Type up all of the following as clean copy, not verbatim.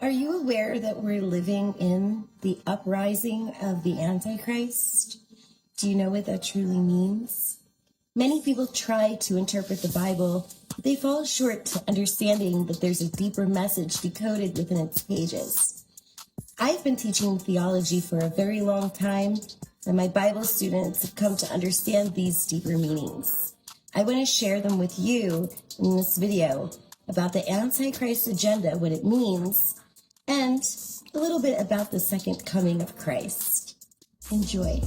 Are you aware that we're living in the uprising of the Antichrist? Do you know what that truly means? Many people try to interpret the Bible, but they fall short to understanding that there's a deeper message decoded within its pages. I've been teaching theology for a very long time, and my Bible students have come to understand these deeper meanings. I want to share them with you in this video about the Antichrist agenda, what it means, and a little bit about the second coming of Christ. Enjoy.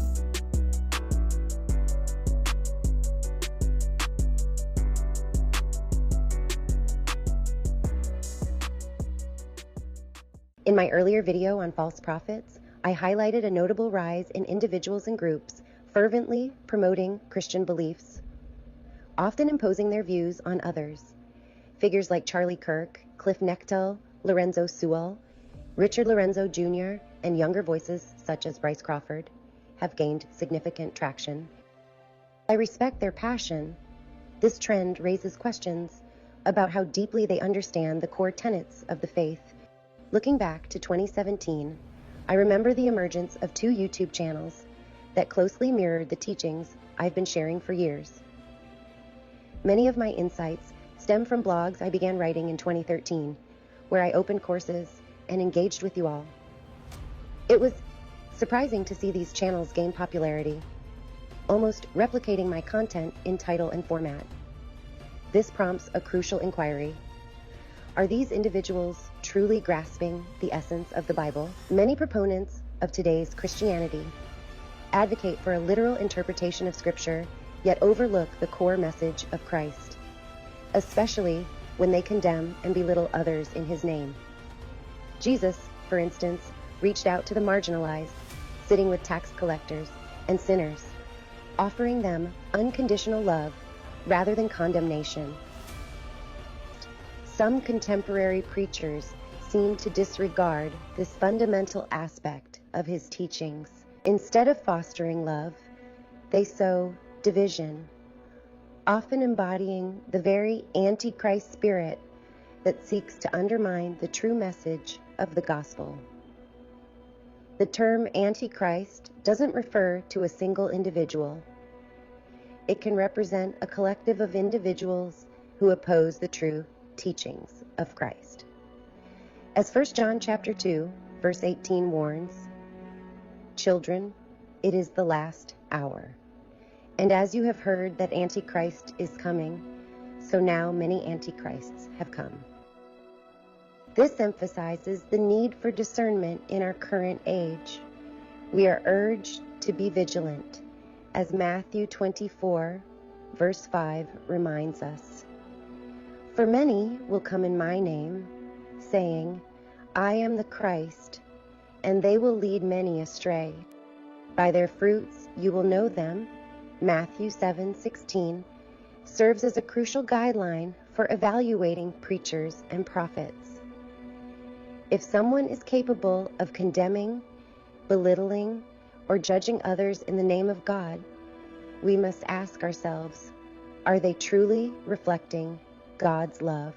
In my earlier video on false prophets, I highlighted a notable rise in individuals and groups fervently promoting Christian beliefs, often imposing their views on others. Figures like Kirk, Cliffe Knechtle, Lorenzo Sewell, Richard Lorenzo Jr., and younger voices such as Bryce Crawford have gained significant traction. I respect their passion. This trend raises questions about how deeply they understand the core tenets of the faith. Looking back to 2017, I remember the emergence of two YouTube channels that closely mirrored the teachings I've been sharing for years. Many of my insights stem from blogs I began writing in 2013, where I opened courses and engaged with you all. It was surprising to see these channels gain popularity, almost replicating my content in title and format. This prompts a crucial inquiry. Are these individuals truly grasping the essence of the Bible? Many proponents of today's Christianity advocate for a literal interpretation of Scripture, yet overlook the core message of Christ, especially when they condemn and belittle others in His name. Jesus, for instance, reached out to the marginalized, sitting with tax collectors and sinners, offering them unconditional love rather than condemnation. Some contemporary preachers seem to disregard this fundamental aspect of His teachings. Instead of fostering love, they sow division, often embodying the very Antichrist spirit that seeks to undermine the true message of the gospel. The term Antichrist doesn't refer to a single individual. It can represent a collective of individuals who oppose the true teachings of Christ. As 1 John chapter 2, verse 18 warns, "Children, it is the last hour. And as you have heard that Antichrist is coming, so now many Antichrists have come." This emphasizes the need for discernment in our current age. We are urged to be vigilant, as Matthew 24, verse 5 reminds us. "For many will come in my name, saying, 'I am the Christ,' and they will lead many astray. By their fruits you will know them." Matthew 7:16 serves as a crucial guideline for evaluating preachers and prophets. If someone is capable of condemning, belittling, or judging others in the name of God, we must ask ourselves, are they truly reflecting God's love?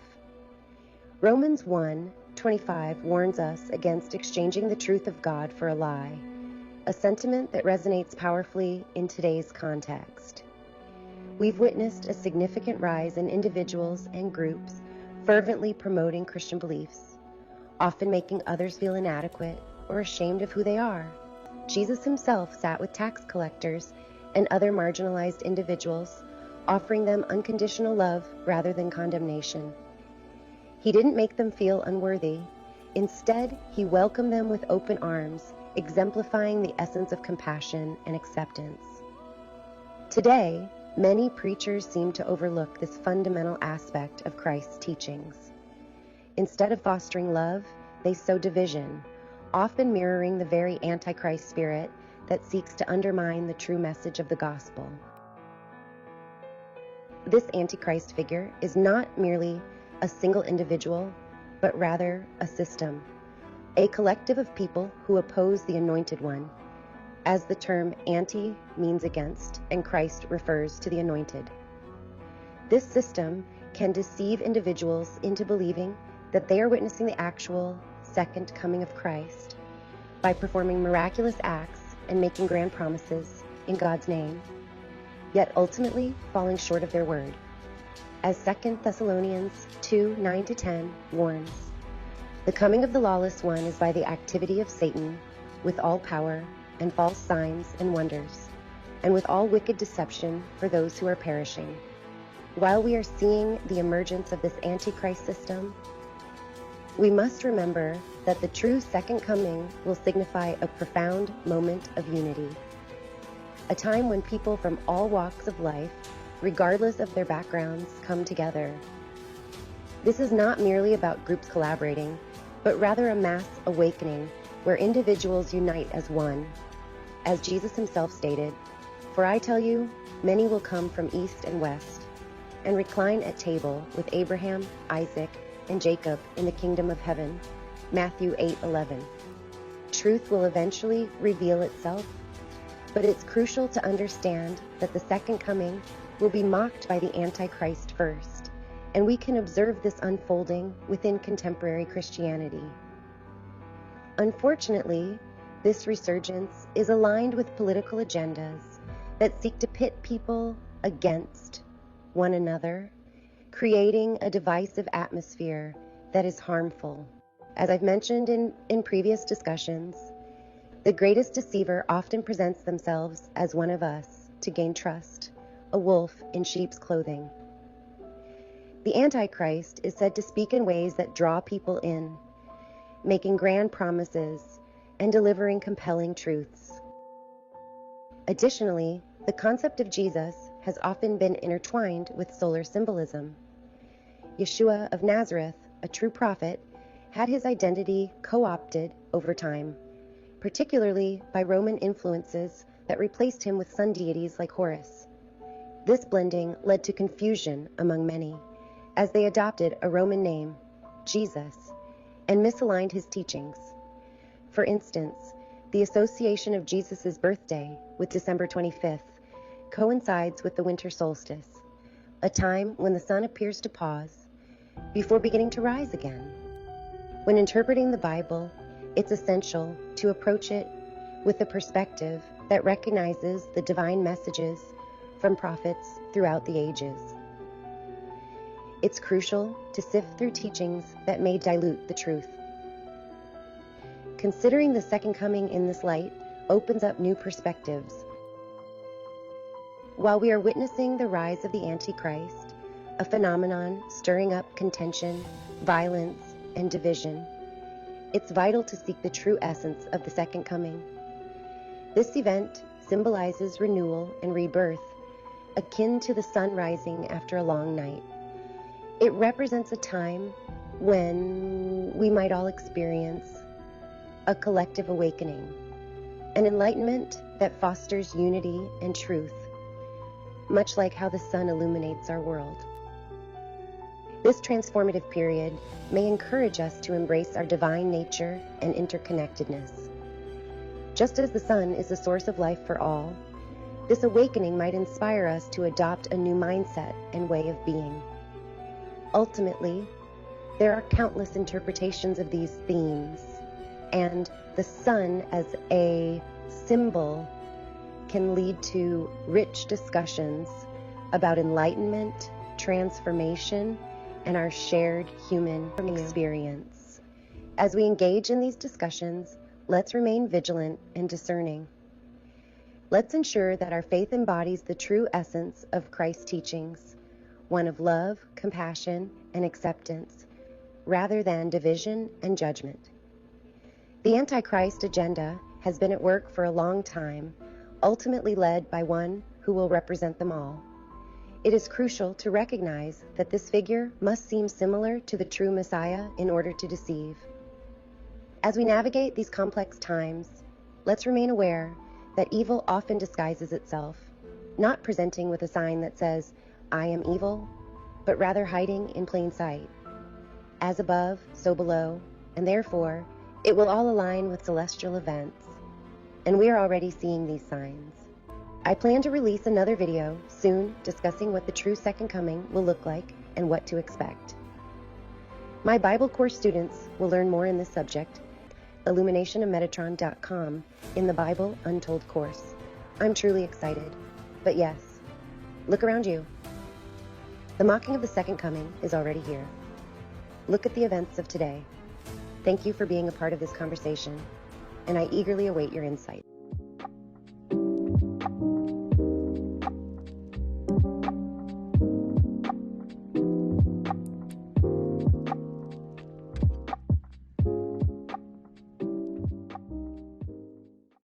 Romans 1:25 warns us against exchanging the truth of God for a lie, a sentiment that resonates powerfully in today's context. We've witnessed a significant rise in individuals and groups fervently promoting Christian beliefs, often making others feel inadequate or ashamed of who they are. Jesus Himself sat with tax collectors and other marginalized individuals, offering them unconditional love rather than condemnation. He didn't make them feel unworthy. Instead, He welcomed them with open arms, exemplifying the essence of compassion and acceptance. Today, many preachers seem to overlook this fundamental aspect of Christ's teachings. Instead of fostering love, they sow division, often mirroring the very Antichrist spirit that seeks to undermine the true message of the gospel. This Antichrist figure is not merely a single individual, but rather a system, a collective of people who oppose the Anointed One, as the term anti means against, and Christ refers to the Anointed. This system can deceive individuals into believing that they are witnessing the actual second coming of Christ by performing miraculous acts and making grand promises in God's name, yet ultimately falling short of their word. As 2 Thessalonians 2:9-10 warns, the coming of the lawless one is by the activity of Satan, with all power and false signs and wonders, and with all wicked deception for those who are perishing. While we are seeing the emergence of this Antichrist system, we must remember that the true second coming will signify a profound moment of unity, a time when people from all walks of life, regardless of their backgrounds, come together. This is not merely about groups collaborating, but rather a mass awakening where individuals unite as one. As Jesus himself stated, "For I tell you, many will come from east and west, and recline at table with Abraham, Isaac, and Jacob in the kingdom of heaven." Matthew 8:11. Truth will eventually reveal itself, but it's crucial to understand that the second coming will be mocked by the Antichrist first, and we can observe this unfolding within contemporary Christianity. Unfortunately, this resurgence is aligned with political agendas that seek to pit people against one another, creating a divisive atmosphere that is harmful. As I've mentioned in previous discussions, the greatest deceiver often presents themselves as one of us to gain trust, a wolf in sheep's clothing. The Antichrist is said to speak in ways that draw people in, making grand promises and delivering compelling truths. Additionally, the concept of Jesus has often been intertwined with solar symbolism. Yeshua of Nazareth, a true prophet, had his identity co-opted over time, particularly by Roman influences that replaced him with sun deities like Horus. This blending led to confusion among many, as they adopted a Roman name, Jesus, and misaligned his teachings. For instance, the association of Jesus' birthday with December 25th coincides with the winter solstice, a time when the sun appears to pause before beginning to rise again. When interpreting the Bible, it's essential to approach it with a perspective that recognizes the divine messages from prophets throughout the ages. It's crucial to sift through teachings that may dilute the truth. Considering the second coming in this light opens up new perspectives. While we are witnessing the rise of the Antichrist, a phenomenon stirring up contention, violence, and division, it's vital to seek the true essence of the second coming. This event symbolizes renewal and rebirth, akin to the sun rising after a long night. It represents a time when we might all experience a collective awakening, an enlightenment that fosters unity and truth, much like how the sun illuminates our world. This transformative period may encourage us to embrace our divine nature and interconnectedness. Just as the sun is the source of life for all, this awakening might inspire us to adopt a new mindset and way of being. Ultimately, there are countless interpretations of these themes, and the sun as a symbol can lead to rich discussions about enlightenment, transformation, and our shared human experience. As we engage in these discussions, let's remain vigilant and discerning. Let's ensure that our faith embodies the true essence of Christ's teachings, one of love, compassion, and acceptance, rather than division and judgment. The Antichrist agenda has been at work for a long time, ultimately led by one who will represent them all. It is crucial to recognize that this figure must seem similar to the true Messiah in order to deceive. As we navigate these complex times, let's remain aware that evil often disguises itself, not presenting with a sign that says, "I am evil," but rather hiding in plain sight. As above, so below, and therefore, it will all align with celestial events, and we are already seeing these signs. I plan to release another video soon discussing what the true second coming will look like and what to expect. My Bible course students will learn more in this subject, illuminationofmetatron.com, in the Bible Untold course. I'm truly excited. But yes, look around you. The mocking of the second coming is already here. Look at the events of today. Thank you for being a part of this conversation, and I eagerly await your insight.